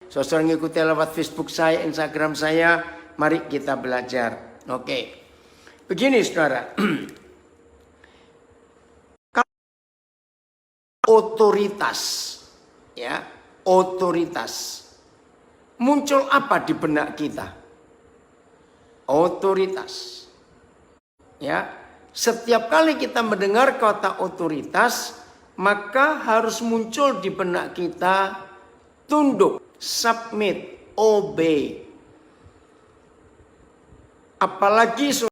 Saudara ngikuti lewat Facebook saya, Instagram saya, mari kita belajar. Oke. Begini saudara. Otoritas, ya, otoritas. Muncul apa di benak kita? Otoritas. Ya, setiap kali kita mendengar kata otoritas, maka harus muncul di benak kita tunduk, submit, obey. Apalagi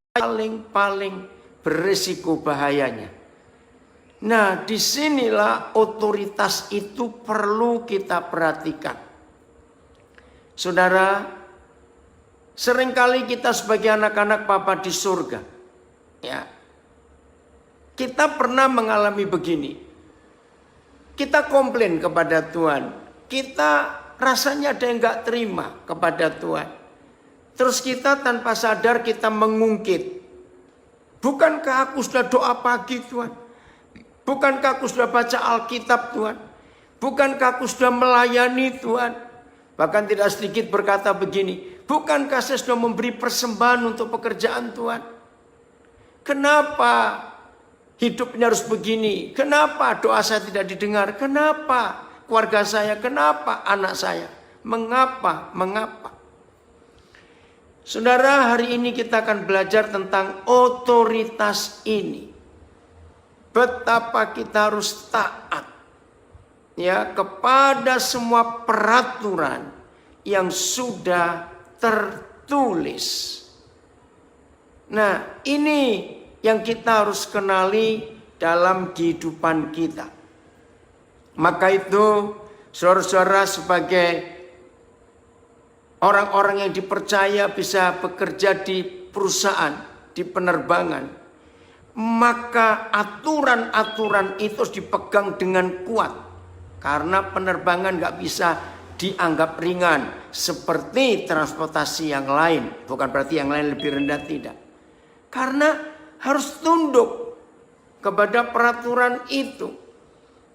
paling berisiko bahayanya. Nah, disinilah otoritas itu perlu kita perhatikan. Saudara, seringkali kita sebagai anak-anak Bapa di surga, ya, kita pernah mengalami begini. Kita komplain kepada Tuhan, kita rasanya ada yang gak terima kepada Tuhan. Terus kita tanpa sadar kita mengungkit. Bukankah aku sudah doa pagi Tuhan? Bukankah aku sudah baca Alkitab Tuhan? Bukankah aku sudah melayani Tuhan? Bahkan tidak sedikit berkata begini, bukankah saya sudah memberi persembahan untuk pekerjaan Tuhan? Kenapa hidupnya harus begini? Kenapa doa saya tidak didengar? Kenapa keluarga saya? Kenapa anak saya? Mengapa? Saudara, hari ini kita akan belajar tentang otoritas ini. Betapa kita harus taat, ya, kepada semua peraturan yang sudah tertulis. Nah, ini yang kita harus kenali dalam kehidupan kita. Maka itu, saudara-saudara, sebagai orang-orang yang dipercaya bisa bekerja di perusahaan, di penerbangan, maka aturan-aturan itu harus dipegang dengan kuat. Karena penerbangan gak bisa dianggap ringan seperti transportasi yang lain. Bukan berarti yang lain lebih rendah, tidak. Karena harus tunduk kepada peraturan itu.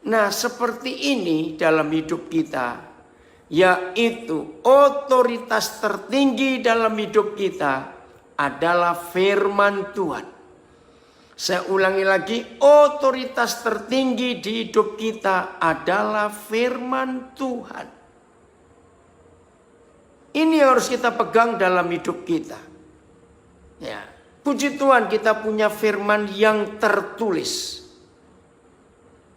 Nah, seperti ini dalam hidup kita, yaitu otoritas tertinggi dalam hidup kita adalah firman Tuhan. Saya ulangi lagi, otoritas tertinggi di hidup kita adalah firman Tuhan. Ini harus kita pegang dalam hidup kita. Ya, puji Tuhan kita punya firman yang tertulis.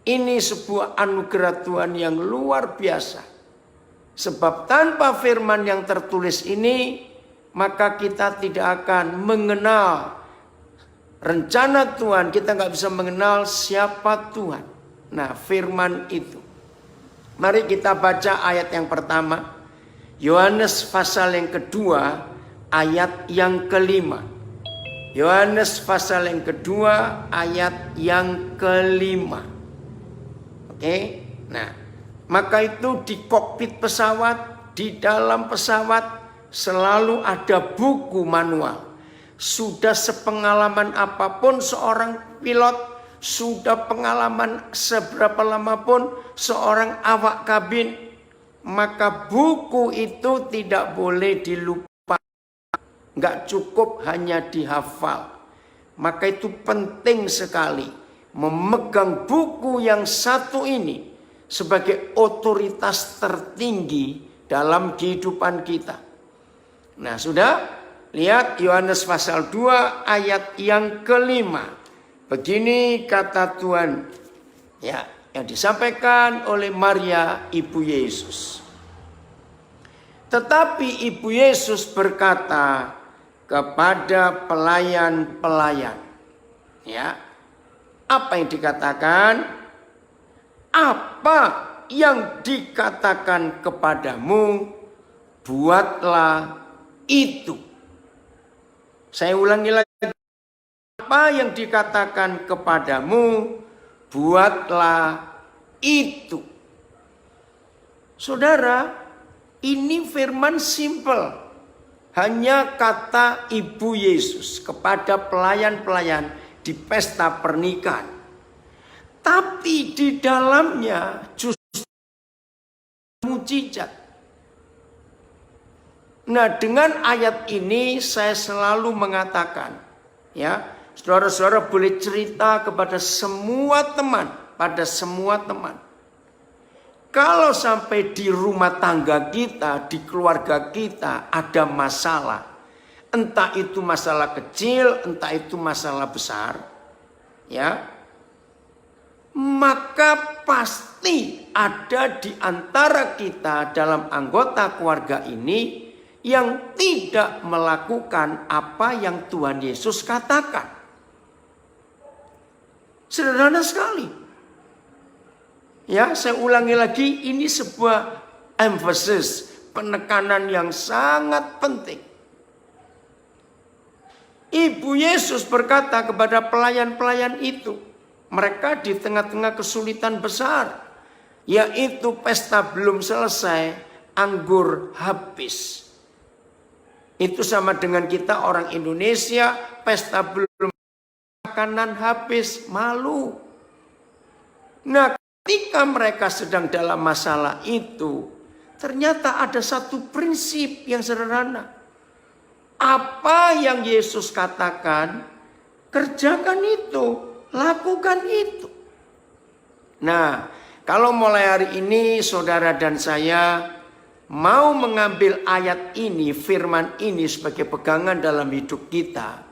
Ini sebuah anugerah Tuhan yang luar biasa. Sebab tanpa firman yang tertulis ini, maka kita tidak akan mengenal rencana Tuhan. Kita nggak bisa mengenal siapa Tuhan. Nah, firman itu. Mari kita baca ayat yang pertama. Yohanes pasal yang kedua, ayat yang kelima. Yohanes pasal yang kedua, ayat yang kelima. Oke, nah, maka itu di kokpit pesawat, di dalam pesawat selalu ada buku manual. Sudah sepengalaman apapun seorang pilot, sudah pengalaman seberapa lama pun seorang awak kabin, maka buku itu tidak boleh dilupakan. Nggak cukup hanya dihafal. Maka itu penting sekali memegang buku yang satu ini sebagai otoritas tertinggi dalam kehidupan kita. Nah, sudah? Lihat Yohanes pasal 2 ayat yang kelima. Begini kata Tuhan, ya, yang disampaikan oleh Maria ibu Yesus. Tetapi ibu Yesus berkata kepada pelayan-pelayan, ya, apa yang dikatakan? Apa yang dikatakan kepadamu, buatlah itu. Saya ulangi lagi. Apa yang dikatakan kepadamu, buatlah itu. Saudara, ini firman simple. Hanya kata ibu Yesus kepada pelayan-pelayan di pesta pernikahan. Tapi di dalamnya justru mujizat. Nah, dengan ayat ini saya selalu mengatakan, ya, saudara-saudara boleh cerita kepada semua teman, pada semua teman. Kalau sampai di rumah tangga kita, di keluarga kita ada masalah, entah itu masalah kecil, entah itu masalah besar, ya, maka pasti ada di antara kita dalam anggota keluarga ini yang tidak melakukan apa yang Tuhan Yesus katakan. Sederhana sekali. Ya, saya ulangi lagi, ini sebuah emphasis, penekanan yang sangat penting. Ibu Yesus berkata kepada pelayan-pelayan itu, mereka di tengah-tengah kesulitan besar, yaitu pesta belum selesai, anggur habis. Itu sama dengan kita orang Indonesia, pesta belum, makanan habis, malu. Nah, ketika mereka sedang dalam masalah itu, ternyata ada satu prinsip yang sederhana. Apa yang Yesus katakan, kerjakan itu, lakukan itu. Nah, kalau mulai hari ini saudara dan saya mau mengambil ayat ini, firman ini sebagai pegangan dalam hidup kita,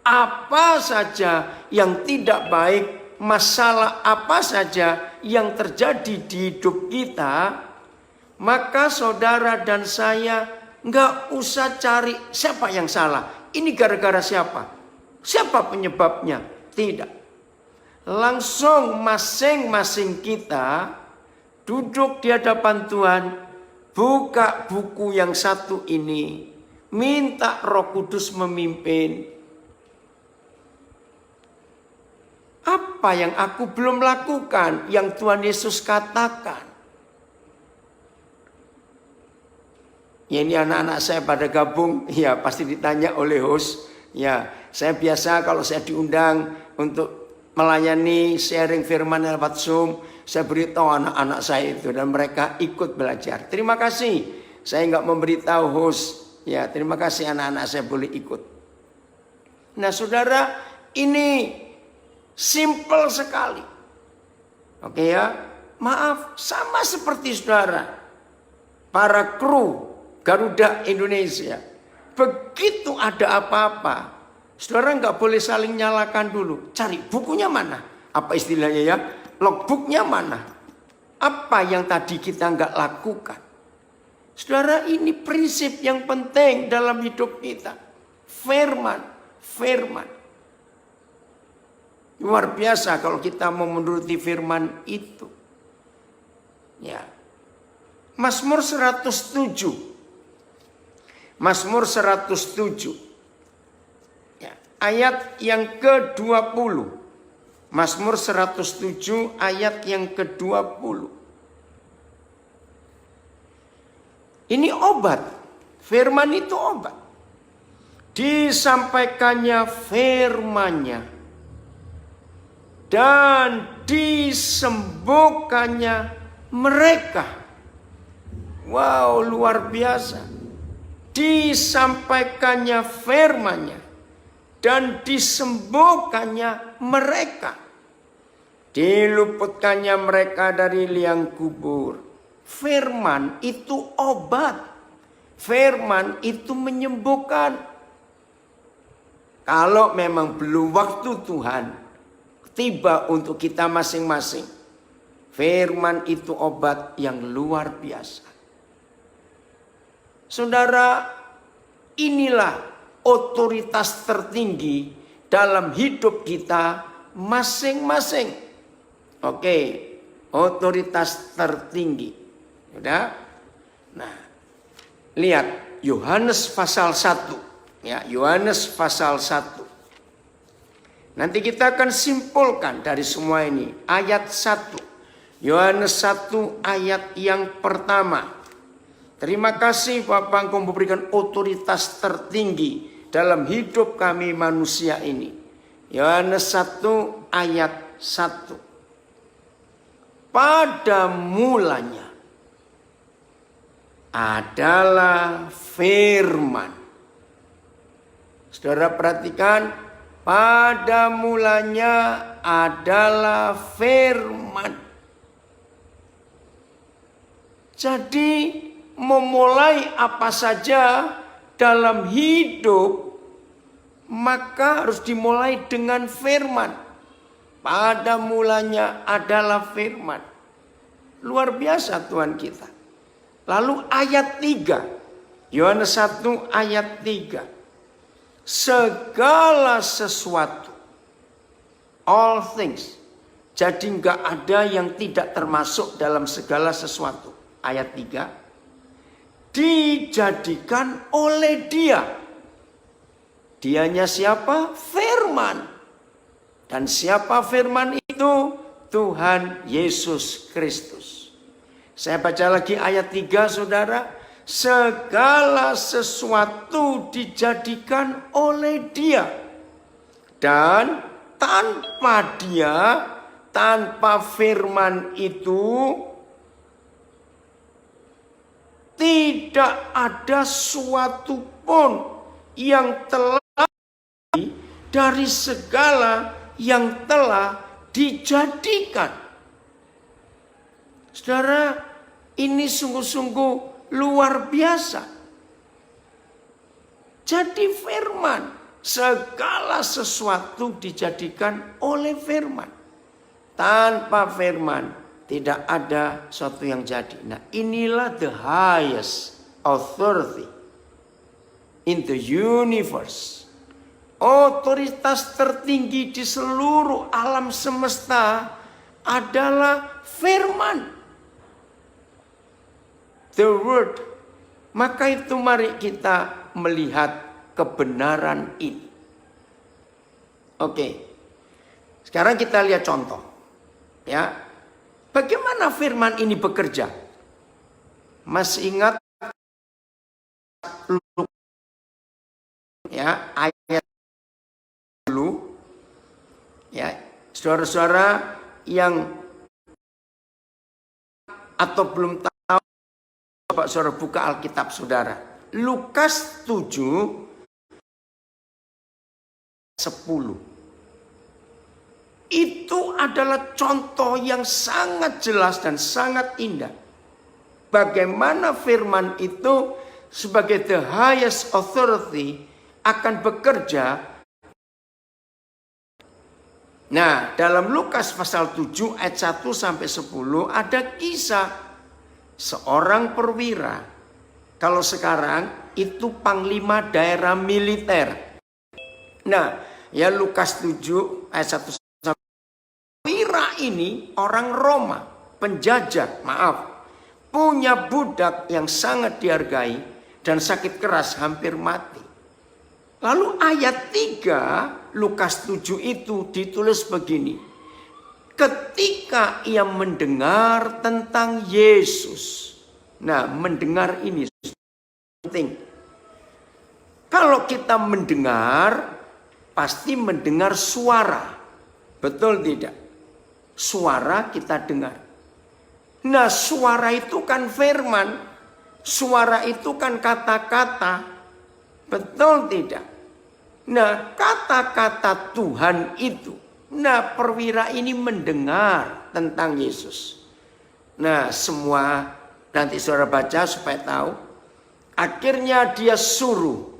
apa saja yang tidak baik, masalah apa saja yang terjadi di hidup kita, maka saudara dan saya nggak usah cari siapa yang salah. Ini gara-gara siapa? Siapa penyebabnya? Tidak. Langsung masing-masing kita duduk di hadapan Tuhan, buka buku yang satu ini, minta Roh Kudus memimpin. Apa yang aku belum lakukan, yang Tuhan Yesus katakan? Ya, ini anak-anak saya pada gabung, ya pasti ditanya oleh host. Ya, saya biasa kalau saya diundang untuk melayani sharing firman lewat Zoom, saya beritahu anak-anak saya itu dan mereka ikut belajar. Terima kasih, saya nggak memberitahu host. Ya, terima kasih anak-anak saya boleh ikut. Nah, saudara, ini simple sekali. Oke ya, maaf, sama seperti saudara, para kru Garuda Indonesia. Begitu ada apa-apa, saudara nggak boleh saling nyalakan dulu. Cari bukunya mana? Apa istilahnya ya? Logbooknya mana? Apa yang tadi kita nggak lakukan? Saudara, ini prinsip yang penting dalam hidup kita. Firman. Luar biasa kalau kita mau menuruti firman itu. Ya. Mazmur 107. Mazmur 107. Ya, ayat yang ke-20. Mazmur 107 ayat yang ke-20. Ini obat. Firman itu obat. Disampaikannya firman-Nya dan disembuhkannya mereka. Wow, luar biasa. Disampaikannya firman-Nya dan disembuhkannya mereka. Diluputkannya mereka dari liang kubur. Firman itu obat. Firman itu menyembuhkan. Kalau memang belum waktu Tuhan tiba untuk kita masing-masing, firman itu obat yang luar biasa. Saudara, inilah otoritas tertinggi dalam hidup kita masing-masing. Oke, otoritas tertinggi. Sudah? Nah, lihat Yohanes pasal 1. Ya, Yohanes pasal 1. Nanti kita akan simpulkan dari semua ini. Ayat 1. Yohanes 1 ayat yang pertama. Terima kasih Bapa, Engkau memberikan otoritas tertinggi dalam hidup kami manusia ini. Yohanes 1 ayat 1. Pada mulanya adalah firman. Saudara perhatikan, pada mulanya adalah firman. Jadi memulai apa saja dalam hidup, maka harus dimulai dengan firman. Pada mulanya adalah firman. Luar biasa Tuhan kita. Lalu ayat 3. Yohanes 1 ayat 3. Segala sesuatu. All things. Jadi enggak ada yang tidak termasuk dalam segala sesuatu. Ayat 3. Dijadikan oleh Dia. Dianya siapa? Firman. Dan siapa firman itu? Tuhan Yesus Kristus. Saya baca lagi ayat 3, saudara. Segala sesuatu dijadikan oleh Dia. Dan tanpa Dia, tanpa firman itu, tidak ada suatu pun yang telah dari segala yang telah dijadikan. Saudara, ini sungguh-sungguh luar biasa. Jadi firman, segala sesuatu dijadikan oleh firman. Tanpa firman tidak ada sesuatu yang jadi. Nah, inilah the highest authority in the universe. Otoritas tertinggi di seluruh alam semesta adalah firman. The word. Maka itu mari kita melihat kebenaran ini. Oke. Sekarang kita lihat contoh. Ya. Bagaimana firman ini bekerja? Masih ingat ya ayat dulu? Ya, saudara-saudara yang atau belum tahu, coba saudara buka Alkitab saudara. Lukas 7:10. Itu adalah contoh yang sangat jelas dan sangat indah. Bagaimana firman itu sebagai the highest authority akan bekerja. Nah, dalam Lukas pasal 7 ayat 1 sampai 10 ada kisah seorang perwira. Kalau sekarang itu panglima daerah militer. Nah, ya Lukas 7 ayat 1 perwira ini orang Roma, penjajah, punya budak yang sangat dihargai dan sakit keras hampir mati. Lalu ayat 3 Lukas 7 itu ditulis begini. Ketika ia mendengar tentang Yesus. Nah, mendengar ini penting. Kalau kita mendengar, pasti mendengar suara. Betul tidak? Suara kita dengar. Nah, suara itu kan firman. Suara itu kan kata-kata. Betul tidak? Nah, kata-kata Tuhan itu. Nah, perwira ini mendengar tentang Yesus. Nah, semua nanti saudara baca supaya tahu. Akhirnya dia suruh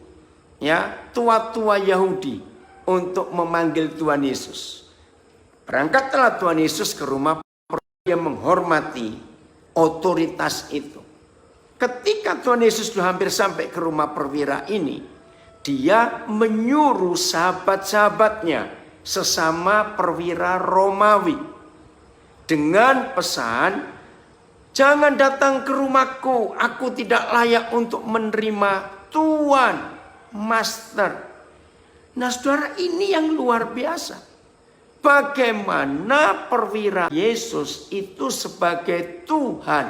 ya tua-tua Yahudi untuk memanggil Tuhan Yesus. Berangkatlah Tuhan Yesus ke rumah perwira, dia menghormati otoritas itu. Ketika Tuhan Yesus sudah hampir sampai ke rumah perwira ini, dia menyuruh sahabat-sahabatnya sesama perwira Romawi dengan pesan, jangan datang ke rumahku, aku tidak layak untuk menerima Tuhan, Master. Nah, saudara, ini yang luar biasa. Bagaimana perwira Yesus itu sebagai Tuhan.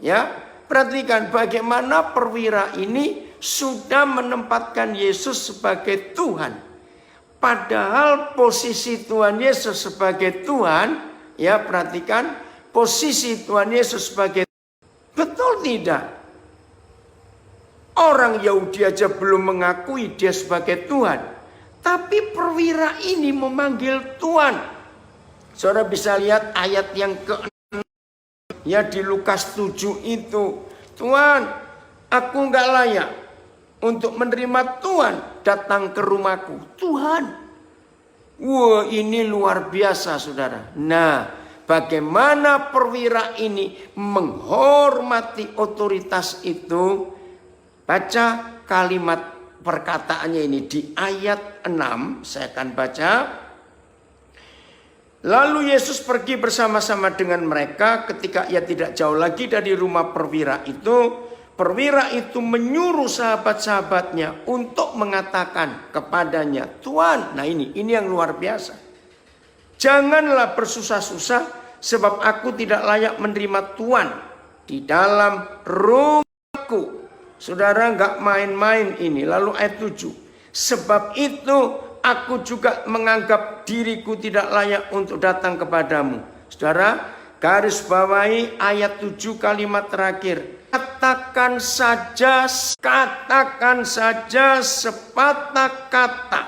Ya, perhatikan bagaimana perwira ini sudah menempatkan Yesus sebagai Tuhan. Padahal posisi Tuhan Yesus sebagai Tuhan, ya perhatikan posisi Tuhan Yesus sebagai, betul tidak? Orang Yahudi aja belum mengakui dia sebagai Tuhan. Tapi perwira ini memanggil Tuhan. Saudara bisa lihat ayat yang ke-6 ya di Lukas 7 itu. Tuhan, aku nggak layak untuk menerima Tuhan datang ke rumahku. Tuhan. Wah, ini luar biasa, saudara. Nah, bagaimana perwira ini menghormati otoritas itu? Baca kalimat perkataannya ini di ayat 6. Saya akan baca. Lalu Yesus pergi bersama-sama dengan mereka. Ketika ia tidak jauh lagi dari rumah perwira itu, perwira itu menyuruh sahabat-sahabatnya untuk mengatakan kepadanya, Tuhan, nah ini yang luar biasa. Janganlah bersusah-susah sebab aku tidak layak menerima Tuhan di dalam rumahku. Saudara, nggak main-main ini. Lalu ayat 7. Sebab itu aku juga menganggap diriku tidak layak untuk datang kepadamu. Saudara, garis bawahi ayat 7 kalimat terakhir. Katakan saja sepatah kata,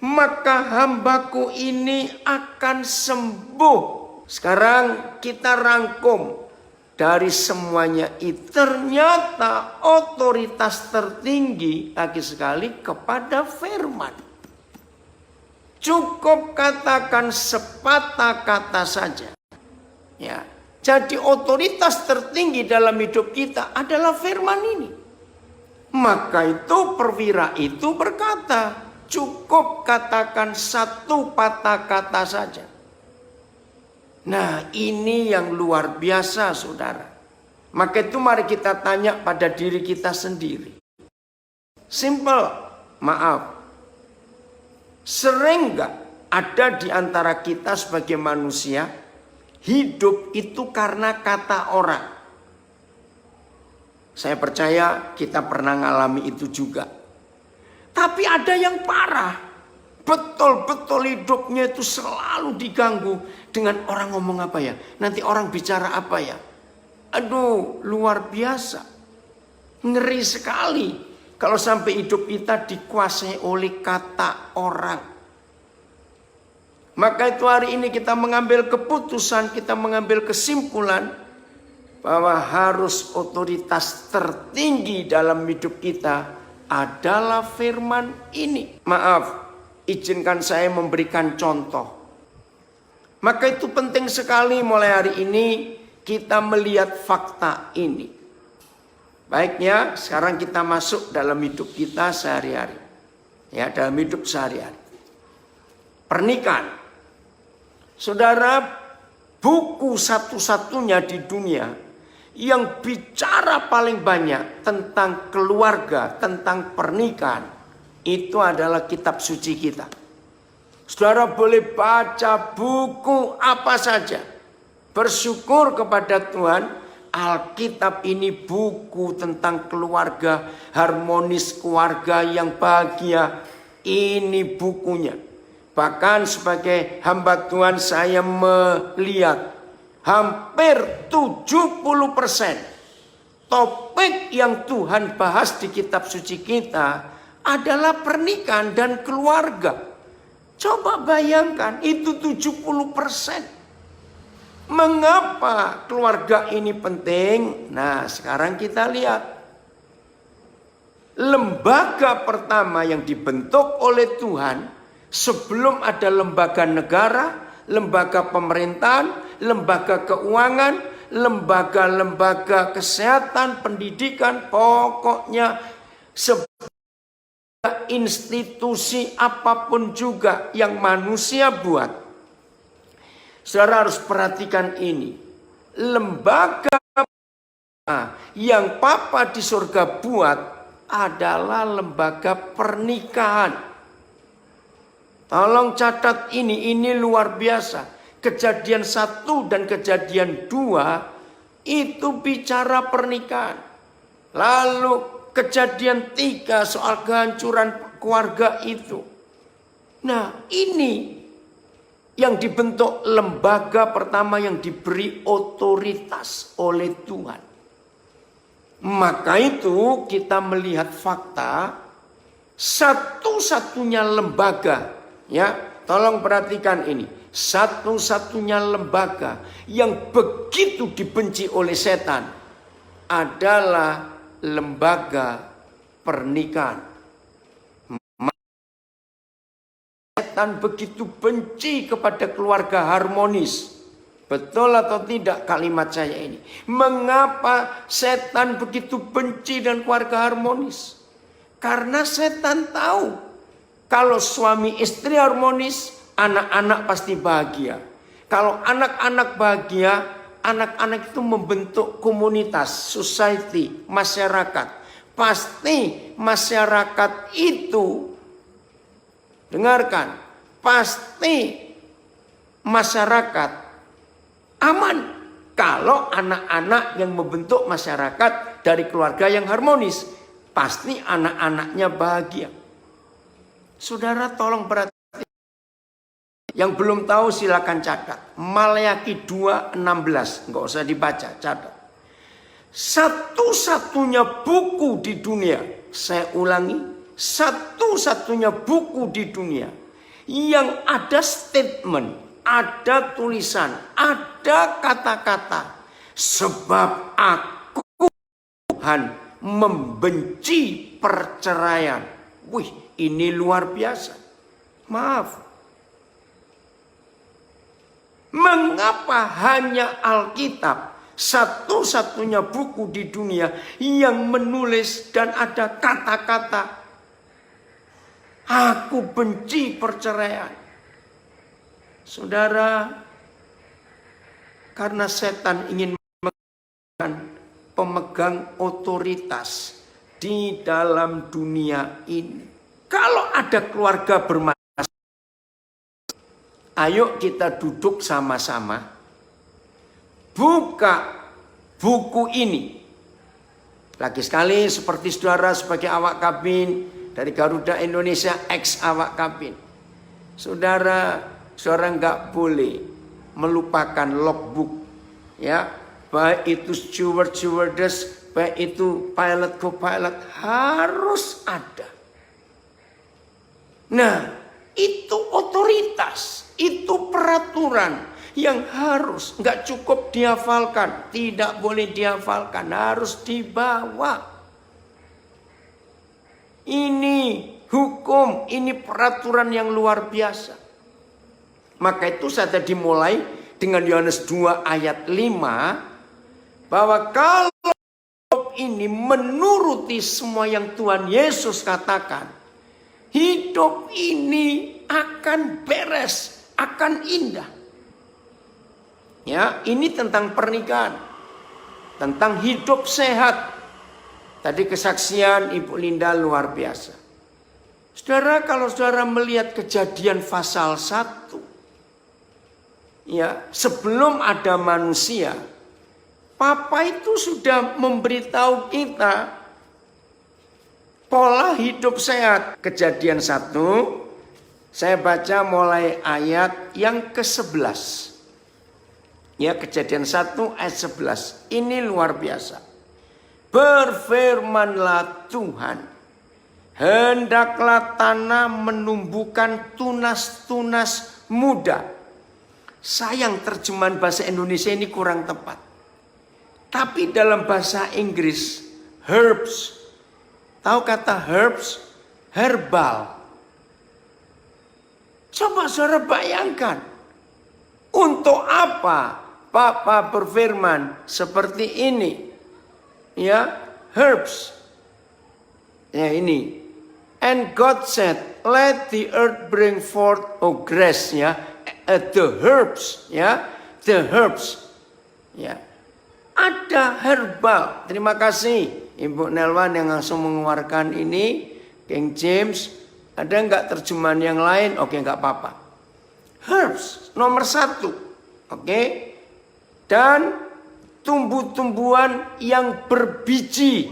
maka hambaku ini akan sembuh. Sekarang kita rangkum dari semuanya itu. Ternyata otoritas tertinggi lagi sekali kepada firman. Cukup katakan sepatah kata saja. Ya. Jadi otoritas tertinggi dalam hidup kita adalah firman ini. Maka itu perwira itu berkata, cukup katakan satu patah kata saja. Nah, ini yang luar biasa, saudara. Maka itu mari kita tanya pada diri kita sendiri. Simple, maaf. Sering gak ada di antara kita sebagai manusia hidup itu karena kata orang? Saya percaya kita pernah ngalami itu juga. Tapi ada yang parah. Betul-betul hidupnya itu selalu diganggu dengan orang ngomong apa ya. Nanti orang bicara apa ya. Aduh, luar biasa. Ngeri sekali kalau sampai hidup kita dikuasai oleh kata orang. Maka itu hari ini kita mengambil keputusan, kita mengambil kesimpulan bahwa harus otoritas tertinggi dalam hidup kita adalah firman ini. Maaf, izinkan saya memberikan contoh. Maka itu penting sekali mulai hari ini kita melihat fakta ini. Baiknya sekarang kita masuk dalam hidup kita sehari-hari. Ya, dalam hidup sehari-hari. Pernikahan. Saudara, buku satu-satunya di dunia yang bicara paling banyak tentang keluarga, tentang pernikahan, itu adalah kitab suci kita. Saudara boleh baca buku apa saja. Bersyukur kepada Tuhan, Alkitab ini buku tentang keluarga, harmonis keluarga yang bahagia. Ini bukunya. Bahkan sebagai hamba Tuhan saya melihat hampir 70% topik yang Tuhan bahas di kitab suci kita adalah pernikahan dan keluarga. Coba bayangkan itu 70%. Mengapa keluarga ini penting? Nah, sekarang kita lihat. Lembaga pertama yang dibentuk oleh Tuhan sebelum ada lembaga negara, lembaga pemerintahan, lembaga keuangan, lembaga-lembaga kesehatan, pendidikan, pokoknya institusi apapun juga yang manusia buat. Saudara harus perhatikan ini. Lembaga yang Papa di surga buat adalah lembaga pernikahan. Tolong catat ini luar biasa. Kejadian 1 dan kejadian 2 itu bicara pernikahan. Lalu kejadian 3 soal kehancuran keluarga itu. Nah, ini yang dibentuk lembaga pertama yang diberi otoritas oleh Tuhan. Maka itu kita melihat fakta satu-satunya lembaga, ya, tolong perhatikan ini, satu-satunya lembaga yang begitu dibenci oleh setan adalah lembaga pernikahan. Setan begitu benci kepada keluarga harmonis. Betul atau tidak kalimat saya ini? Mengapa setan begitu benci dengan keluarga harmonis? Karena setan tahu kalau suami istri harmonis, anak-anak pasti bahagia. Kalau anak-anak bahagia, anak-anak itu membentuk komunitas, society, masyarakat. Pasti masyarakat itu, dengarkan, pasti masyarakat aman kalau anak-anak yang membentuk masyarakat dari keluarga yang harmonis. Pasti anak-anaknya bahagia. Saudara tolong perhatikan. Yang belum tahu silakan catat. Maleakhi 2:16. Nggak usah dibaca, catat. Satu-satunya buku di dunia, saya ulangi, satu-satunya buku di dunia yang ada statement, ada tulisan, ada kata-kata, sebab aku Tuhan membenci perceraian. Wih, ini luar biasa. Maaf. Mengapa hanya Alkitab, satu-satunya buku di dunia yang menulis dan ada kata-kata, aku benci perceraian? Saudara, karena setan ingin pemegang otoritas di dalam dunia ini. Kalau ada keluarga bermasalah, ayo kita duduk sama-sama, buka buku ini. Lagi sekali seperti saudara sebagai awak kabin dari Garuda Indonesia, ex awak kabin. Saudara nggak boleh melupakan logbook, ya, baik itu stewardess, baik itu pilot co-pilot, harus ada. Nah, itu otoritas, itu peraturan yang harus, nggak cukup dihafalkan, tidak boleh dihafalkan, harus dibawa. Ini hukum, ini peraturan yang luar biasa. Maka itu saya tadi mulai dengan Yohanes 2 ayat 5. Bahwa kalau ini menuruti semua yang Tuhan Yesus katakan, hidup ini akan beres, akan indah. Ya, ini tentang pernikahan. Tentang hidup sehat. Tadi kesaksian Ibu Linda luar biasa. Saudara, kalau saudara melihat Kejadian pasal 1. Ya, sebelum ada manusia, Papa itu sudah memberitahu kita pola hidup sehat. Kejadian 1, saya baca mulai ayat yang ke-11. Ya, Kejadian 1 ayat 11. Ini luar biasa. Berfirmanlah Tuhan, hendaklah tanah menumbuhkan tunas-tunas muda. Sayang terjemahan bahasa Indonesia ini kurang tepat. Tapi dalam bahasa Inggris, herbs. Tahu kata herbs? Herbal. Coba saudara bayangkan. Untuk apa Papa berfirman seperti ini? Ya, herbs. Ya, ini. And God said, let the earth bring forth, grass, ya. The herbs, ya, the herbs, ya, ada herbal. Terima kasih Ibu Nelwan yang langsung mengeluarkan ini, King James. Ada nggak terjemahan yang lain? Oke, nggak apa-apa. Herbs nomor 1, oke, dan tumbuh-tumbuhan yang berbiji,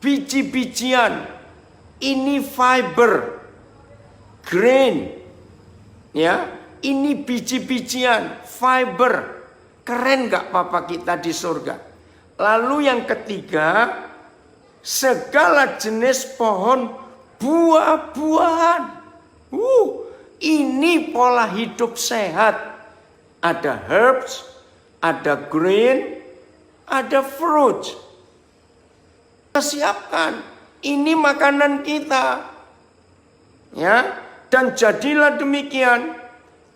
biji-bijian, ini fiber, grain, ya. Ini biji-bijian, fiber. Keren gak Papa kita di surga? Lalu yang ketiga, segala jenis pohon buah-buahan. Ini pola hidup sehat. Ada herbs, ada green, ada fruit. Kita siapkan. Ini makanan kita. Ya, dan jadilah demikian.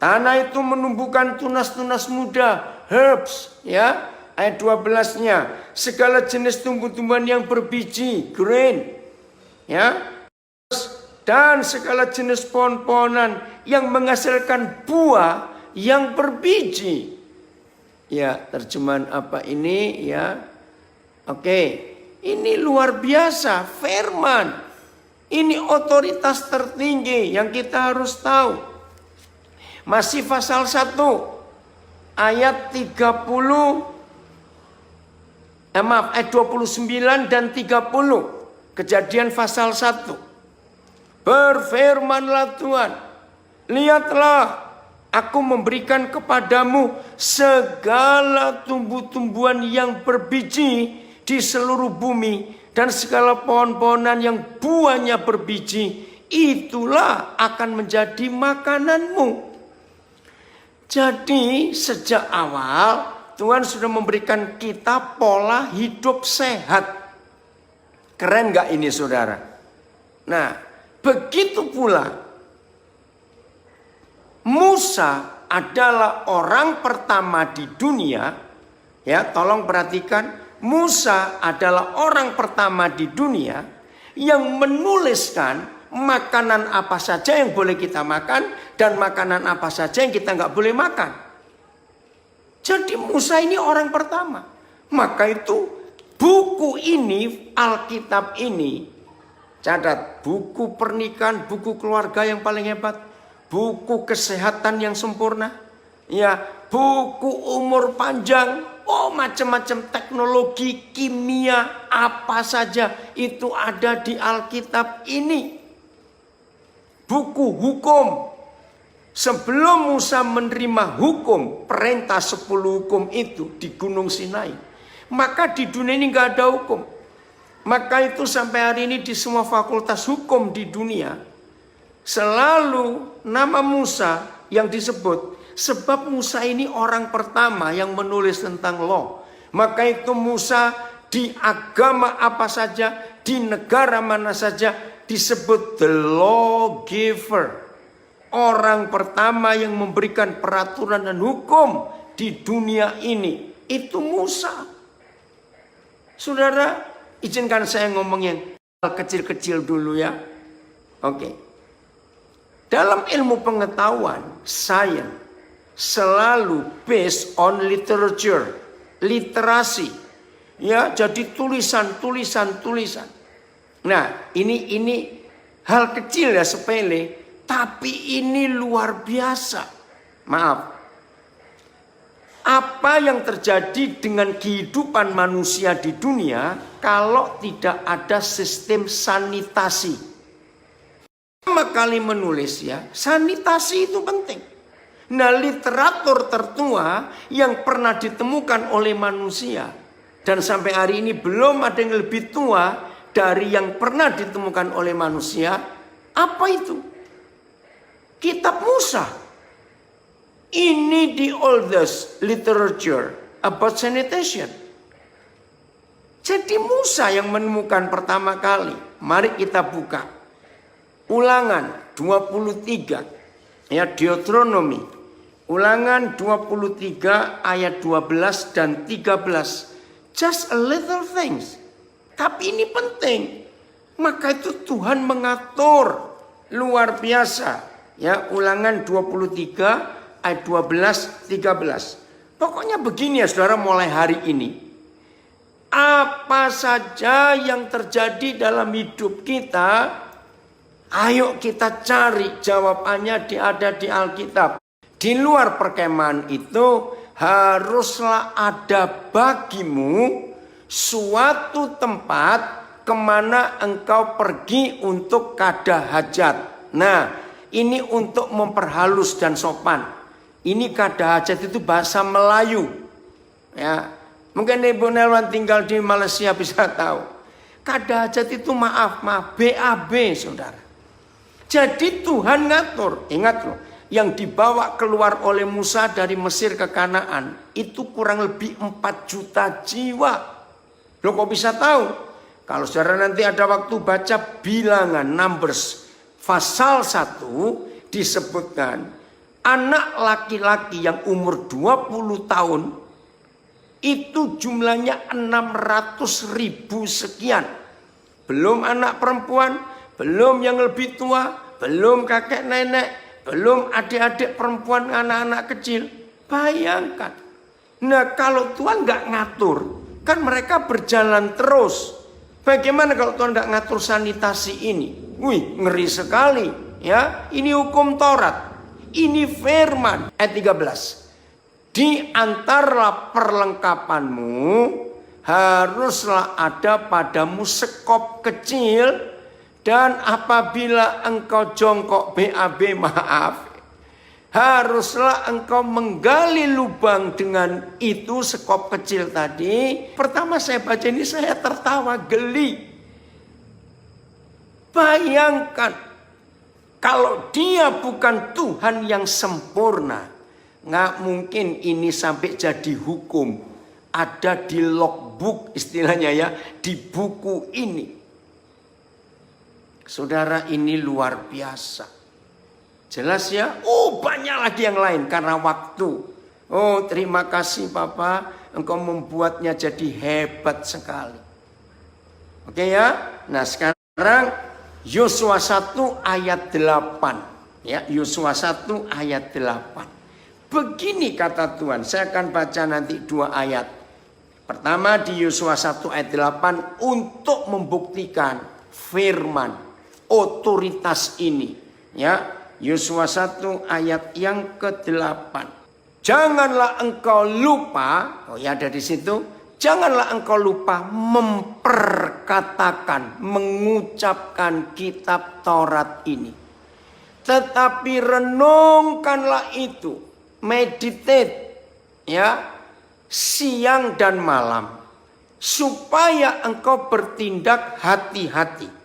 Tanah itu menumbuhkan tunas-tunas muda, herbs, ya. Ayat 12-nya, segala jenis tumbuh-tumbuhan yang berbiji, green, ya. Dan segala jenis pohon-pohonan yang menghasilkan buah yang berbiji. Ya, terjemahan apa ini, ya? Oke, ini luar biasa, firman. Ini otoritas tertinggi yang kita harus tahu. Masih pasal 1 ayat 29 dan 30. Kejadian pasal 1. Berfirmanlah Tuhan, lihatlah, aku memberikan kepadamu segala tumbuh-tumbuhan yang berbiji di seluruh bumi dan segala pohon-pohonan yang buahnya berbiji, itulah akan menjadi makananmu. Jadi sejak awal Tuhan sudah memberikan kita pola hidup sehat. Keren gak ini saudara? Nah, begitu pula Musa adalah orang pertama di dunia. Ya, tolong perhatikan, Musa adalah orang pertama di dunia yang menuliskan makanan apa saja yang boleh kita makan dan makanan apa saja yang kita nggak boleh makan. Jadi Musa ini orang pertama. Maka itu buku ini, Alkitab ini, catat, buku pernikahan, buku keluarga yang paling hebat, buku kesehatan yang sempurna, ya, buku umur panjang, macam-macam teknologi, kimia, apa saja itu ada di Alkitab ini. Buku hukum. Sebelum Musa menerima hukum, perintah 10 hukum itu di Gunung Sinai, maka di dunia ini gak ada hukum. Maka itu sampai hari ini di semua fakultas hukum di dunia, selalu nama Musa yang disebut. Sebab Musa ini orang pertama yang menulis tentang law. Maka itu Musa di agama apa saja, di negara mana saja, disebut the lawgiver. Orang pertama yang memberikan peraturan dan hukum di dunia ini, itu Musa. Saudara, izinkan saya ngomong yang kecil-kecil dulu ya. Oke. Dalam ilmu pengetahuan, sains selalu based on literature, literasi. Ya, jadi tulisan. Nah, ini hal kecil ya, sepele, tapi ini luar biasa. Maaf. Apa yang terjadi dengan kehidupan manusia di dunia kalau tidak ada sistem sanitasi? Pertama kali menulis ya, sanitasi itu penting. Nah, literatur tertua yang pernah ditemukan oleh manusia dan sampai hari ini belum ada yang lebih tua dari yang pernah ditemukan oleh manusia. Apa itu? Kitab Musa. Ini the oldest literature about sanitation. Jadi Musa yang menemukan pertama kali. Mari kita buka Ulangan 23. Ya, Deuteronomy. Ulangan 23 ayat 12 dan 13. Just a little things. Tapi ini penting. Maka itu Tuhan mengatur luar biasa. Ya, Ulangan 23 ayat 12 13. Pokoknya begini ya saudara, mulai hari ini. Apa saja yang terjadi dalam hidup kita, ayo kita cari jawabannya ada di Alkitab. Di luar perkemahan itu haruslah ada bagimu suatu tempat kemana engkau pergi untuk kada hajat. Nah, ini untuk memperhalus dan sopan. Ini kada hajat itu bahasa Melayu. Ya, Mungkin Ibu Nelwan tinggal di Malaysia bisa tahu. Kada hajat itu maaf, BAB saudara. Jadi Tuhan ngatur, ingat loh. Yang dibawa keluar oleh Musa dari Mesir ke Kanaan itu kurang lebih 4 juta jiwa. Loh kok bisa tahu? Kalau saudara nanti ada waktu baca bilangan Numbers pasal 1 disebutkan anak laki-laki yang umur 20 tahun itu jumlahnya 600.000 sekian. Belum anak perempuan, belum yang lebih tua, belum kakek nenek, belum adik-adik perempuan, anak-anak kecil. Bayangkan. Nah kalau Tuhan nggak ngatur, kan mereka berjalan terus. Bagaimana kalau Tuhan nggak ngatur sanitasi ini? Wih, ngeri sekali. Ya, ini hukum Taurat. Ini firman. Ayat 13. Di antara perlengkapanmu haruslah ada padamu sekop kecil. Dan apabila engkau jongkok BAB maaf, haruslah engkau menggali lubang dengan itu sekop kecil tadi. Pertama saya baca ini saya tertawa geli. Bayangkan kalau dia bukan Tuhan yang sempurna, nggak mungkin ini sampai jadi hukum. Ada di logbook istilahnya ya, di buku ini. Saudara ini luar biasa. Jelas ya? Oh banyak lagi yang lain karena waktu. Oh terima kasih Papa. Engkau membuatnya jadi hebat sekali. Oke ya. Nah sekarang Yosua 1 ayat 8. Ya, Yosua 1 ayat 8. Begini kata Tuhan. Saya akan baca nanti 2 ayat. Pertama di Yosua 1 ayat 8. Untuk membuktikan firman otoritas ini, ya. Yosua 1 ayat yang ke-8. Janganlah engkau lupa, oh ya ada di situ. Janganlah engkau lupa memperkatakan, mengucapkan kitab Taurat ini. Tetapi renungkanlah itu, meditate, ya, siang dan malam, supaya engkau bertindak hati-hati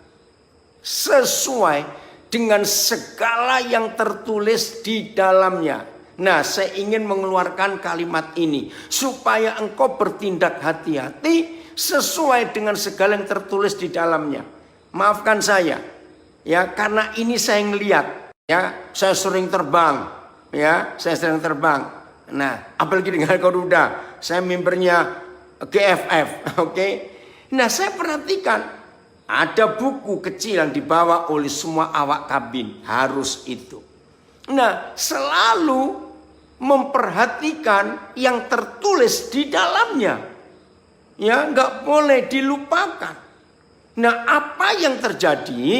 sesuai dengan segala yang tertulis di dalamnya. Nah, saya ingin mengeluarkan kalimat ini supaya engkau bertindak hati-hati sesuai dengan segala yang tertulis di dalamnya. Maafkan saya, ya, karena ini saya ngelihat, ya, saya sering terbang, ya, saya sering terbang. Nah, apalagi dengan Garuda, saya membernya GFF, oke. Nah, saya perhatikan. Ada buku kecil yang dibawa oleh semua awak kabin. Harus itu. Nah selalu memperhatikan yang tertulis di dalamnya. Ya nggak boleh dilupakan. Nah apa yang terjadi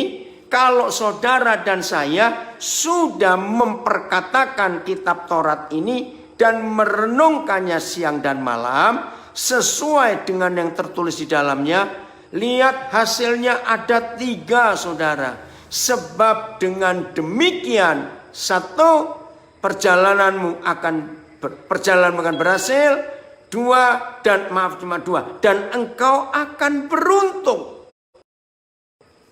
kalau saudara dan saya sudah memperkatakan kitab Taurat ini dan merenungkannya siang dan malam sesuai dengan yang tertulis di dalamnya. Lihat hasilnya ada 3 saudara. Sebab dengan demikian 1 perjalananmu akan berhasil. 2 dan maaf cuma 2. Dan engkau akan beruntung.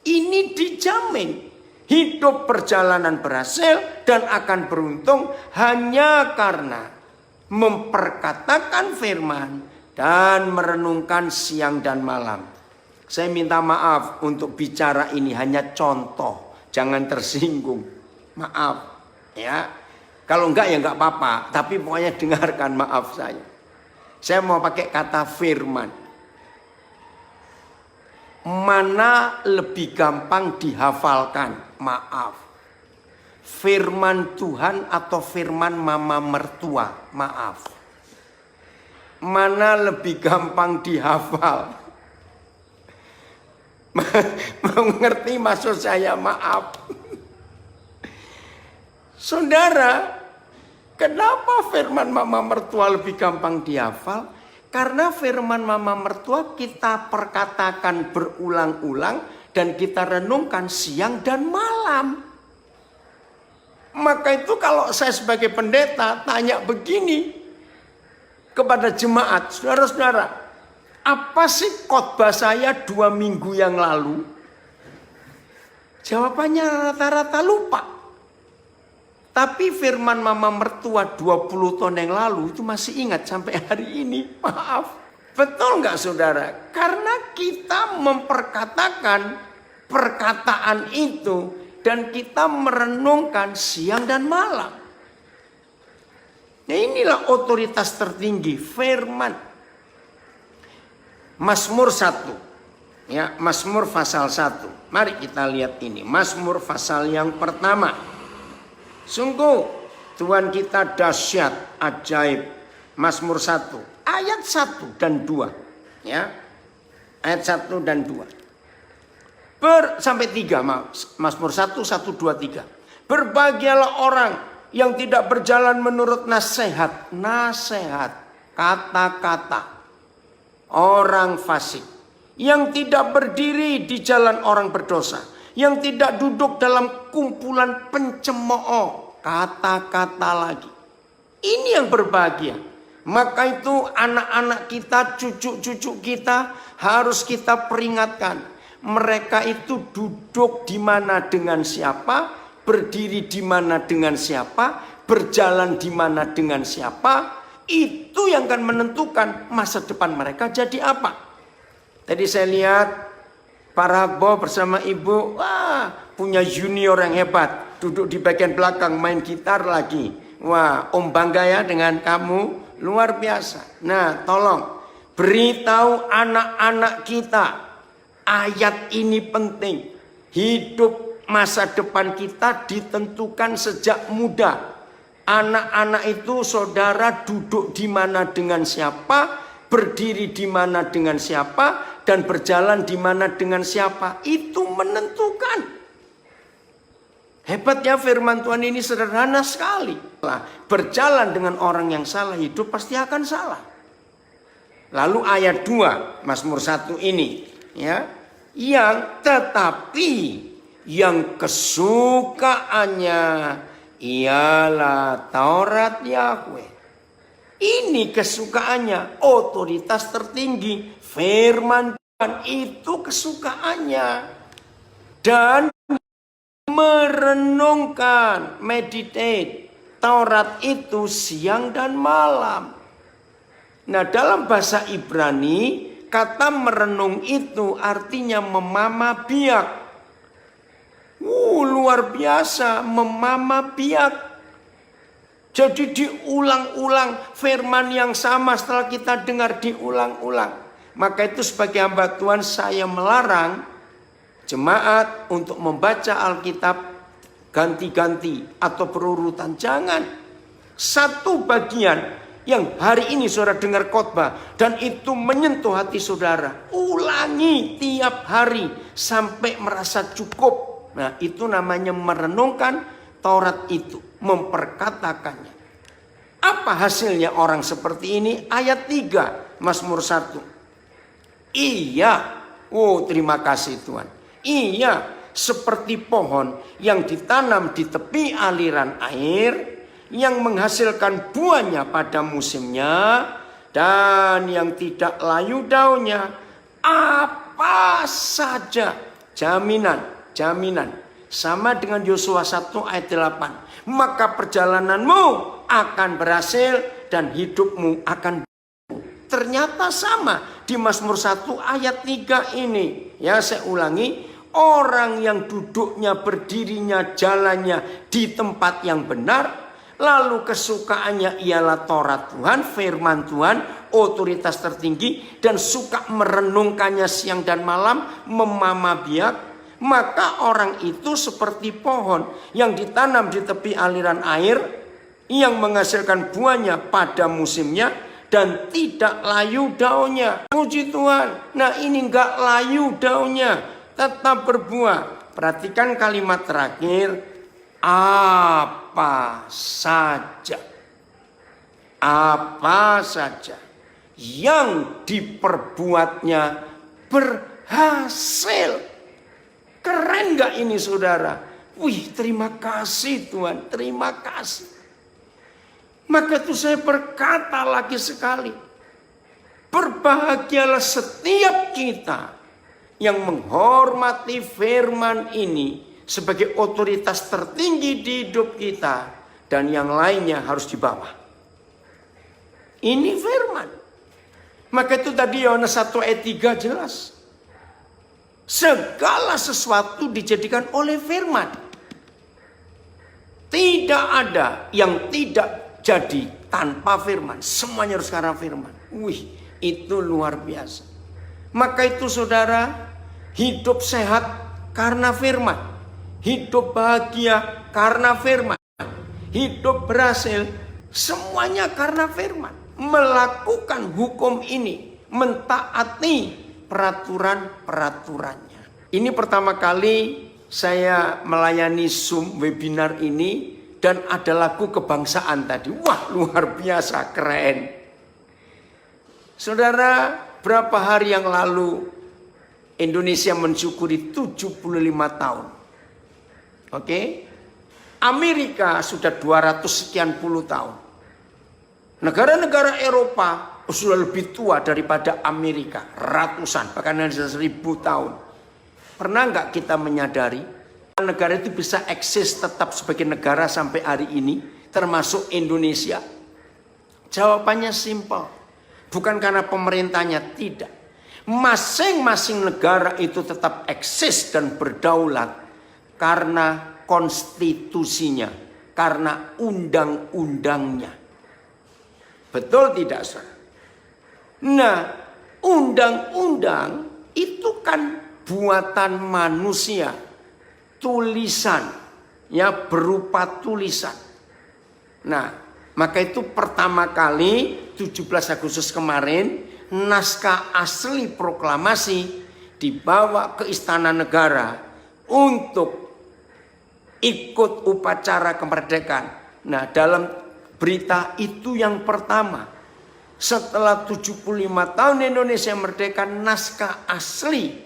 Ini dijamin. Hidup perjalanan berhasil dan akan beruntung hanya karena memperkatakan firman dan merenungkan siang dan malam. Saya minta maaf untuk bicara ini hanya contoh, jangan tersinggung. Maaf, ya. Kalau enggak ya enggak apa-apa, tapi pokoknya dengarkan maaf saya. Saya mau pakai kata firman. Mana lebih gampang dihafalkan? Maaf. Firman Tuhan atau firman mama mertua? Maaf. Mana lebih gampang dihafal? Mengerti maksud saya? Maaf. Saudara, kenapa firman mama mertua lebih gampang dihafal? Karena firman mama mertua kita perkatakan berulang-ulang dan kita renungkan siang dan malam. Maka itu kalau saya sebagai pendeta tanya begini, kepada jemaat, saudara-saudara, apa sih khotbah saya 2 minggu yang lalu? Jawabannya rata-rata lupa. Tapi firman mama mertua 20 tahun yang lalu itu masih ingat sampai hari ini. Maaf. Betul nggak saudara? Karena kita memperkatakan perkataan itu dan kita merenungkan siang dan malam. Nah, inilah otoritas tertinggi firman. Mazmur 1. Ya, Mazmur pasal 1. Mari kita lihat ini. Mazmur pasal yang pertama. Sungguh Tuhan kita dahsyat, ajaib. Mazmur 1 ayat 1 dan 2. Ya. Ayat 1 dan 2. Sampai 3, Mazmur 1, 1, 2, 3. Berbahagialah orang yang tidak berjalan menurut nasihat, kata-kata orang fasik, yang tidak berdiri di jalan orang berdosa, yang tidak duduk dalam kumpulan pencemooh, kata-kata lagi. Ini yang berbahagia. Maka itu anak-anak kita, cucu-cucu kita harus kita peringatkan. Mereka itu duduk di mana dengan siapa, berdiri di mana dengan siapa, berjalan di mana dengan siapa. Itu yang akan menentukan masa depan mereka jadi apa. Tadi saya lihat para Bo bersama ibu, wah, punya junior yang hebat, duduk di bagian belakang main gitar lagi. Wah, Om bangga ya dengan kamu. Luar biasa. Nah, tolong beritahu anak-anak kita. Ayat ini penting. Hidup masa depan kita ditentukan sejak muda. Anak-anak itu saudara duduk di mana dengan siapa, berdiri di mana dengan siapa, dan berjalan di mana dengan siapa. Itu menentukan. Hebatnya firman Tuhan ini sederhana sekali. Berjalan dengan orang yang salah, hidup pasti akan salah. Lalu ayat 2 Mazmur 1 ini, ya, yang tetapi yang kesukaannya ialah Taurat Yahweh. Ini kesukaannya, otoritas tertinggi, firman Tuhan itu kesukaannya. Dan merenungkan, meditate Taurat itu siang dan malam. Nah, dalam bahasa Ibrani kata merenung itu artinya memama biak. Luar biasa, memama biak. Jadi diulang-ulang firman yang sama setelah kita dengar diulang-ulang. Maka itu sebagai hamba Tuhan saya melarang jemaat untuk membaca Alkitab ganti-ganti atau berurutan. Jangan. Satu bagian yang hari ini saudara dengar khotbah dan itu menyentuh hati saudara, ulangi tiap hari sampai merasa cukup. Nah, itu namanya merenungkan Taurat itu, memperkatakannya. Apa hasilnya orang seperti ini? Ayat 3 Mazmur 1. Iya. Terima kasih Tuhan. Ia seperti pohon yang ditanam di tepi aliran air, yang menghasilkan buahnya pada musimnya, dan yang tidak layu daunnya. Apa saja jaminan. Sama dengan Yosua 1 ayat 8. Maka perjalananmu akan berhasil dan hidupmu akan berhasil. Ternyata sama di Mazmur 1 ayat 3 ini. Ya, saya ulangi. Orang yang duduknya, berdirinya, jalannya di tempat yang benar, lalu kesukaannya ialah Taurat Tuhan, firman Tuhan, otoritas tertinggi, dan suka merenungkannya siang dan malam, memama biak, maka orang itu seperti pohon yang ditanam di tepi aliran air, yang menghasilkan buahnya pada musimnya dan tidak layu daunnya. Puji Tuhan. Nah, ini enggak layu daunnya, tetap berbuah. Perhatikan kalimat terakhir, apa saja yang diperbuatnya berhasil. Keren gak ini saudara? Wih, terima kasih Tuhan, terima kasih. Maka itu saya berkata lagi sekali, berbahagialah setiap kita yang menghormati firman ini sebagai otoritas tertinggi di hidup kita, dan yang lainnya harus di bawah. Ini firman. Maka itu tadi Yohanes 1 ayat 3 jelas. Segala sesuatu dijadikan oleh firman. Tidak ada yang tidak jadi tanpa firman. Semuanya harus karena firman. Wih, itu luar biasa. Maka itu saudara, hidup sehat karena firman. Hidup bahagia karena firman. Hidup berhasil semuanya karena firman. Melakukan hukum ini, mentaati peraturan-peraturannya. Ini pertama kali saya melayani Zoom webinar ini, dan ada lagu kebangsaan tadi. Wah, luar biasa, keren. Saudara, berapa hari yang lalu Indonesia mensyukuri 75 tahun. Oke? Amerika sudah 200 sekian puluh tahun. Negara-negara Eropa sudah lebih tua daripada Amerika, ratusan, bahkan 1000 tahun. Pernah nggak kita menyadari negara itu bisa eksis tetap sebagai negara sampai hari ini, termasuk Indonesia? Jawabannya simpel, bukan karena pemerintahnya, tidak. Masing-masing negara itu tetap eksis dan berdaulat karena konstitusinya, karena undang-undangnya. Betul tidak, saudara? Nah, undang-undang itu kan buatan manusia, tulisan, ya, berupa tulisan. Nah, maka itu pertama kali 17 Agustus kemarin naskah asli proklamasi dibawa ke Istana Negara untuk ikut upacara kemerdekaan. Nah, dalam berita itu yang pertama, setelah 75 tahun Indonesia merdeka, naskah asli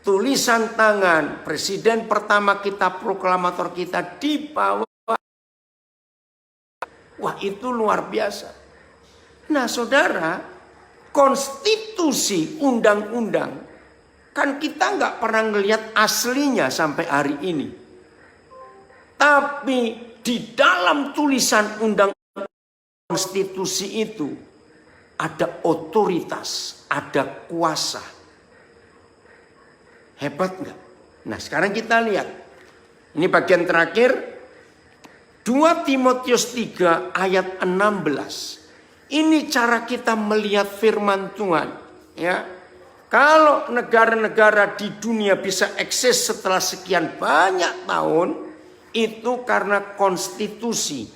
tulisan tangan presiden pertama kita, proklamator kita, dibawa. Wah, itu luar biasa. Nah, saudara, konstitusi, undang-undang, kan kita nggak pernah ngelihat aslinya sampai hari ini. Tapi di dalam tulisan undang konstitusi itu ada otoritas, ada kuasa. Hebat nggak? Nah, sekarang kita lihat. Ini bagian terakhir, 2 Timotius 3 ayat 16. Ini cara kita melihat firman Tuhan, ya. Kalau negara-negara di dunia bisa eksis setelah sekian banyak tahun, itu karena konstitusi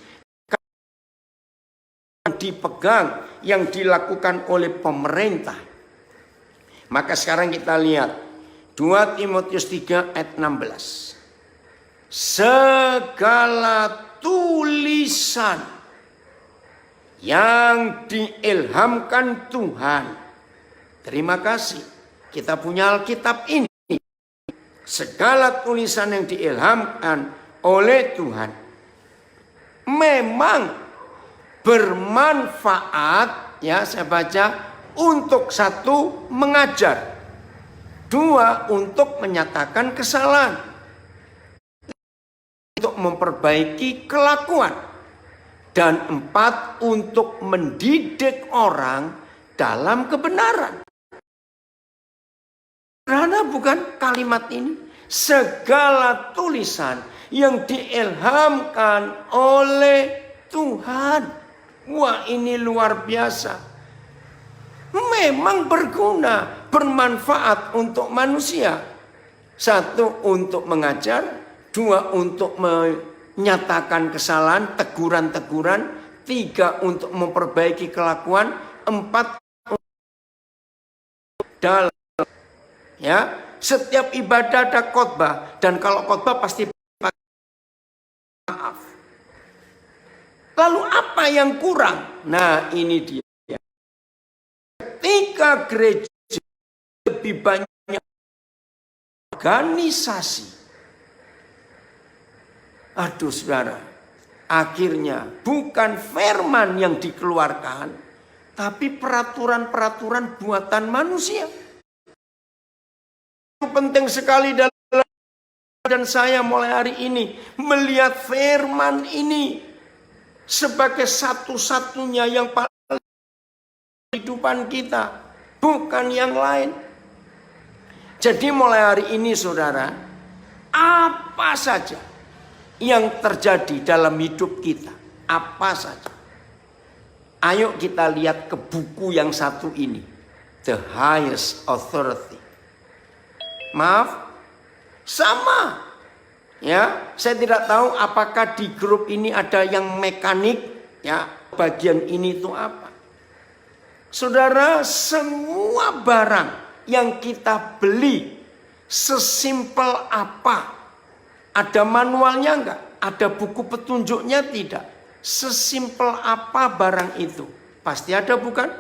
yang dipegang, yang dilakukan oleh pemerintah. Maka sekarang kita lihat 2 Timotius 3 ayat 16. Segala tulisan yang diilhamkan Tuhan. Terima kasih, kita punya Alkitab ini. Segala tulisan yang diilhamkan oleh Tuhan memang bermanfaat, ya, saya baca, untuk 1, mengajar, 2, untuk menyatakan kesalahan, untuk memperbaiki kelakuan, dan 4, untuk mendidik orang dalam kebenaran. Karena bukan kalimat ini, segala tulisan yang diilhamkan oleh Tuhan. Wah, ini luar biasa. Memang berguna, bermanfaat untuk manusia. 1, untuk mengajar, 2, untuk menyatakan kesalahan, teguran-teguran, 3, untuk memperbaiki kelakuan, 4, dalam, ya, setiap ibadah ada khotbah, dan kalau khotbah pasti maaf. Lalu apa yang kurang? Nah, ini dia. Ketika gereja lebih banyak organisasi. Aduh, saudara, Akhirnya bukan firman yang dikeluarkan, tapi peraturan-peraturan buatan manusia. Itu penting sekali dalam dan saya mulai hari ini melihat firman ini sebagai satu-satunya yang paling kehidupan kita, bukan yang lain. Jadi mulai hari ini saudara, apa saja yang terjadi dalam hidup kita, apa saja, ayo kita lihat ke buku yang satu ini, The Highest Authority. Maaf, sama. Ya, saya tidak tahu apakah di grup ini ada yang mekanik, ya, bagian ini itu apa. Saudara, semua barang yang kita beli sesimpel apa? Ada manualnya enggak? Ada buku petunjuknya tidak? Sesimpel apa barang itu? Pasti ada bukan?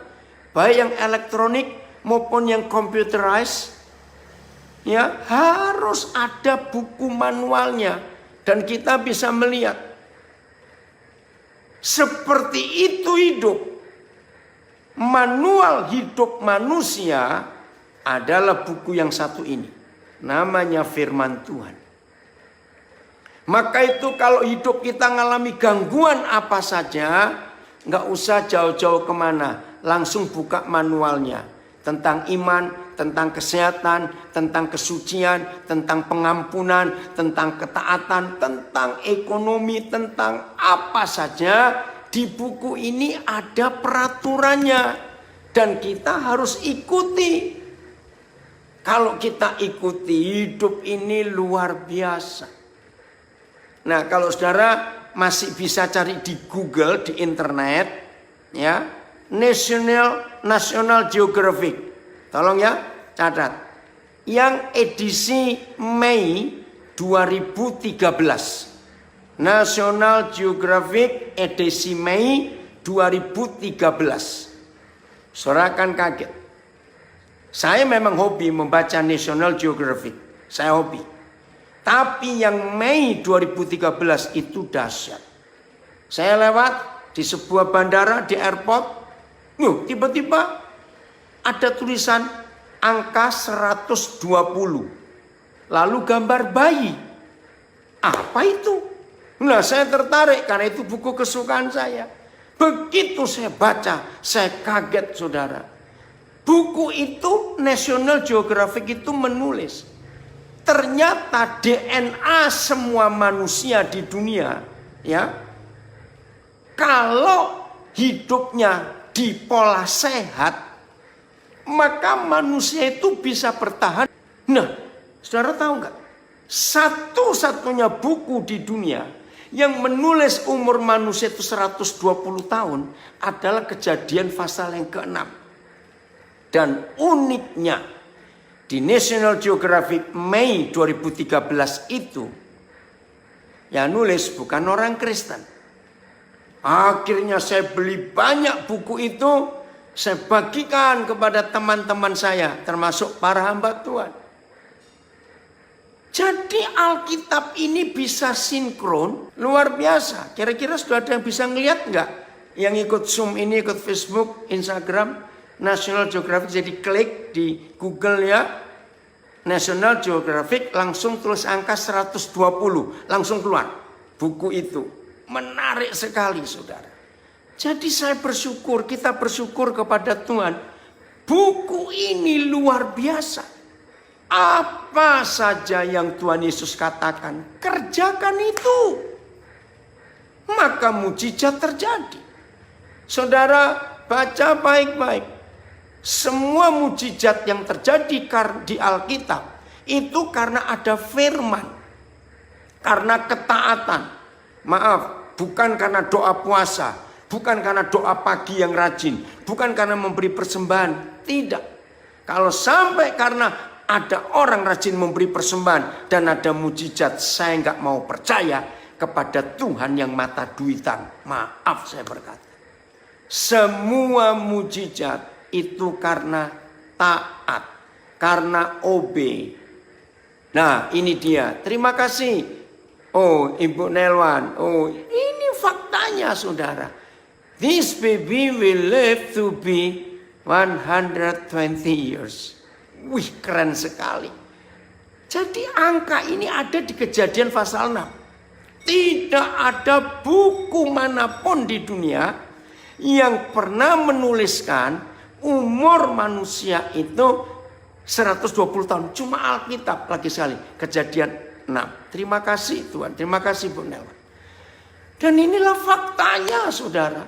Baik yang elektronik maupun yang computerized. Ya, harus ada buku manualnya. Dan kita bisa melihat. Seperti itu hidup. Manual hidup manusia adalah buku yang satu ini. Namanya firman Tuhan. Maka itu kalau hidup kita mengalami gangguan apa saja, nggak usah jauh-jauh kemana, langsung buka manualnya. Tentang iman, tentang kesehatan, tentang kesucian, tentang pengampunan, tentang ketaatan, tentang ekonomi, tentang apa saja. Di buku ini ada peraturannya. Dan kita harus ikuti. Kalau kita ikuti, hidup ini luar biasa. Nah, kalau saudara masih bisa cari di Google, di internet, ya, National Geographic. Tolong ya, catat. Yang edisi Mei 2013. National Geographic edisi Mei 2013. Saudara akan kaget. Saya memang hobi membaca National Geographic. Saya hobi. Tapi yang Mei 2013 itu dahsyat. Saya lewat di sebuah bandara, di airport. Tiba-tiba ada tulisan angka 120. Lalu gambar bayi. Apa itu? Nah, saya tertarik karena itu buku kesukaan saya. Begitu saya baca, saya kaget saudara. Buku itu National Geographic itu menulis. Ternyata DNA semua manusia di dunia, ya, kalau hidupnya di pola sehat, maka manusia itu bisa bertahan. Nah, saudara tahu nggak? Satu-satunya buku di dunia yang menulis umur manusia itu 120 tahun adalah Kejadian pasal yang ke-6. Dan uniknya, di National Geographic Mei 2013 itu, yang nulis bukan orang Kristen. Akhirnya saya beli banyak buku itu, saya bagikan kepada teman-teman saya, termasuk para hamba Tuhan. Jadi Alkitab ini bisa sinkron, luar biasa. Kira-kira sudah ada yang bisa ngelihat nggak? Yang ikut Zoom ini, ikut Facebook, Instagram, National Geographic, jadi klik di Google ya, National Geographic, langsung tulis angka 120, langsung keluar buku itu. Menarik sekali saudara. Jadi saya bersyukur, kita bersyukur kepada Tuhan. Buku ini luar biasa. Apa saja yang Tuhan Yesus katakan, kerjakan itu. Maka mujizat terjadi. Saudara baca baik-baik. Semua mujizat yang terjadi di Alkitab itu karena ada firman. Karena ketaatan. Maaf, bukan karena doa puasa, bukan karena doa pagi yang rajin, bukan karena memberi persembahan. Tidak. Kalau sampai karena ada orang rajin memberi persembahan dan ada mujizat, saya nggak mau percaya kepada Tuhan yang mata duitan. Maaf saya berkata. Semua mujizat itu karena taat, karena obey. Nah, ini dia. Terima kasih. Oh, Ibu Nelwan. Oh, ini faktanya saudara. This baby will live to be 120 years. Wih, keren sekali. Jadi angka ini ada di Kejadian pasal 6. Tidak ada buku manapun di dunia yang pernah menuliskan umur manusia itu 120 tahun. Cuma Alkitab lagi sekali. Kejadian 6. Terima kasih Tuhan. Terima kasih Bu Nel. Dan inilah faktanya saudara.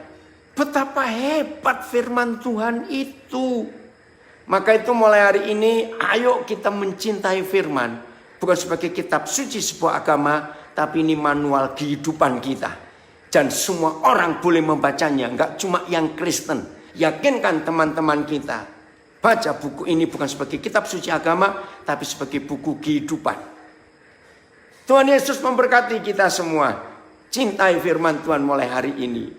Betapa hebat firman Tuhan itu. Maka itu mulai hari ini ayo kita mencintai firman. Bukan sebagai kitab suci sebuah agama. Tapi ini manual kehidupan kita. Dan semua orang boleh membacanya. Enggak cuma yang Kristen. Yakinkan teman-teman kita. Baca buku ini bukan sebagai kitab suci agama. Tapi sebagai buku kehidupan. Tuhan Yesus memberkati kita semua. Cintai firman Tuhan mulai hari ini.